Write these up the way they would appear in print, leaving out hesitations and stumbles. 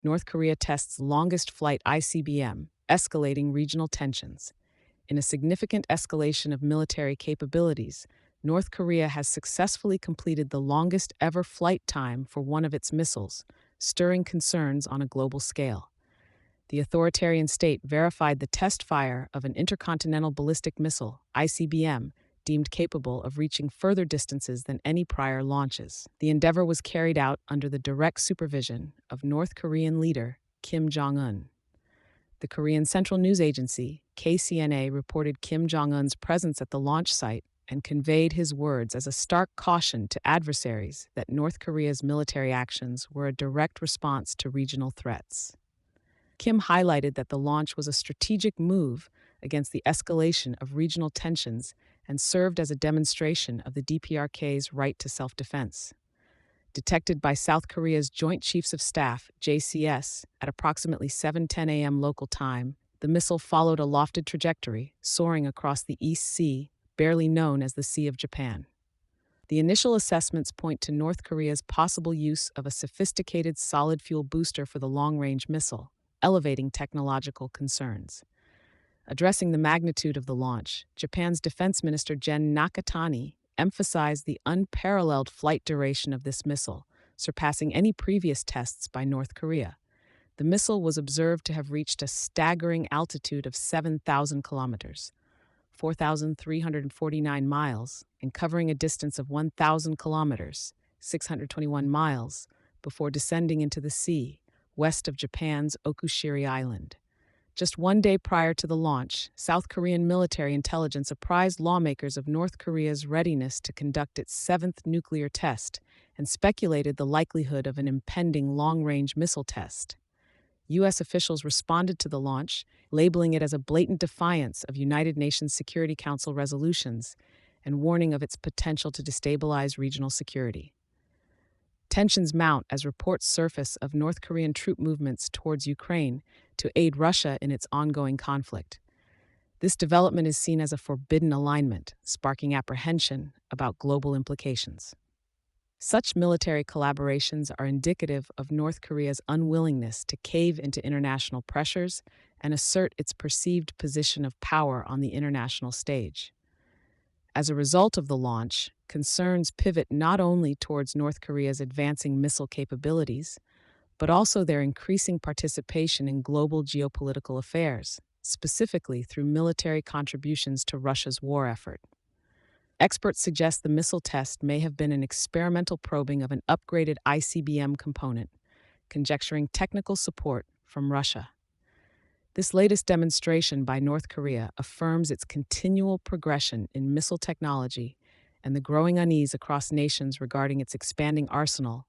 North Korea tests longest flight ICBM, escalating regional tensions. In a significant escalation of military capabilities, North Korea has successfully completed the longest ever flight time for one of its missiles, stirring concerns on a global scale. The authoritarian state verified the test fire of an intercontinental ballistic missile, ICBM, deemed capable of reaching further distances than any prior launches. The endeavor was carried out under the direct supervision of North Korean leader Kim Jong Un. The Korean Central News Agency, KCNA, reported Kim Jong Un's presence at the launch site and conveyed his words as a stark caution to adversaries that North Korea's military actions were a direct response to regional threats. Kim highlighted that the launch was a strategic move against the escalation of regional tensions and served as a demonstration of the DPRK's right to self-defense. Detected by South Korea's Joint Chiefs of Staff, JCS, at approximately 7:10 a.m. local time, the missile followed a lofted trajectory, soaring across the East Sea, barely known as the Sea of Japan. The initial assessments point to North Korea's possible use of a sophisticated solid-fuel booster for the long-range missile, elevating technological concerns. Addressing the magnitude of the launch, Japan's Defense Minister Gen Nakatani emphasized the unparalleled flight duration of this missile, surpassing any previous tests by North Korea. The missile was observed to have reached a staggering altitude of 7,000 kilometers, 4,349 miles, and covering a distance of 1,000 kilometers, 621 miles, before descending into the sea, west of Japan's Okushiri Island. Just one day prior to the launch, South Korean military intelligence apprised lawmakers of North Korea's readiness to conduct its seventh nuclear test and speculated the likelihood of an impending long-range missile test. U.S. officials responded to the launch, labeling it as a blatant defiance of United Nations Security Council resolutions and warning of its potential to destabilize regional security. Tensions mount as reports surface of North Korean troop movements towards Ukraine to aid Russia in its ongoing conflict. This development is seen as a forbidden alignment, sparking apprehension about global implications. Such military collaborations are indicative of North Korea's unwillingness to cave into international pressures and assert its perceived position of power on the international stage. As a result of the launch, concerns pivot not only towards North Korea's advancing missile capabilities, but also their increasing participation in global geopolitical affairs, specifically through military contributions to Russia's war effort. Experts suggest the missile test may have been an experimental probing of an upgraded ICBM component, conjecturing technical support from Russia. This latest demonstration by North Korea affirms its continual progression in missile technology and the growing unease across nations regarding its expanding arsenal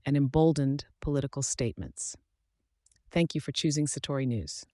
and emboldened political statements. Thank you for choosing Satori News.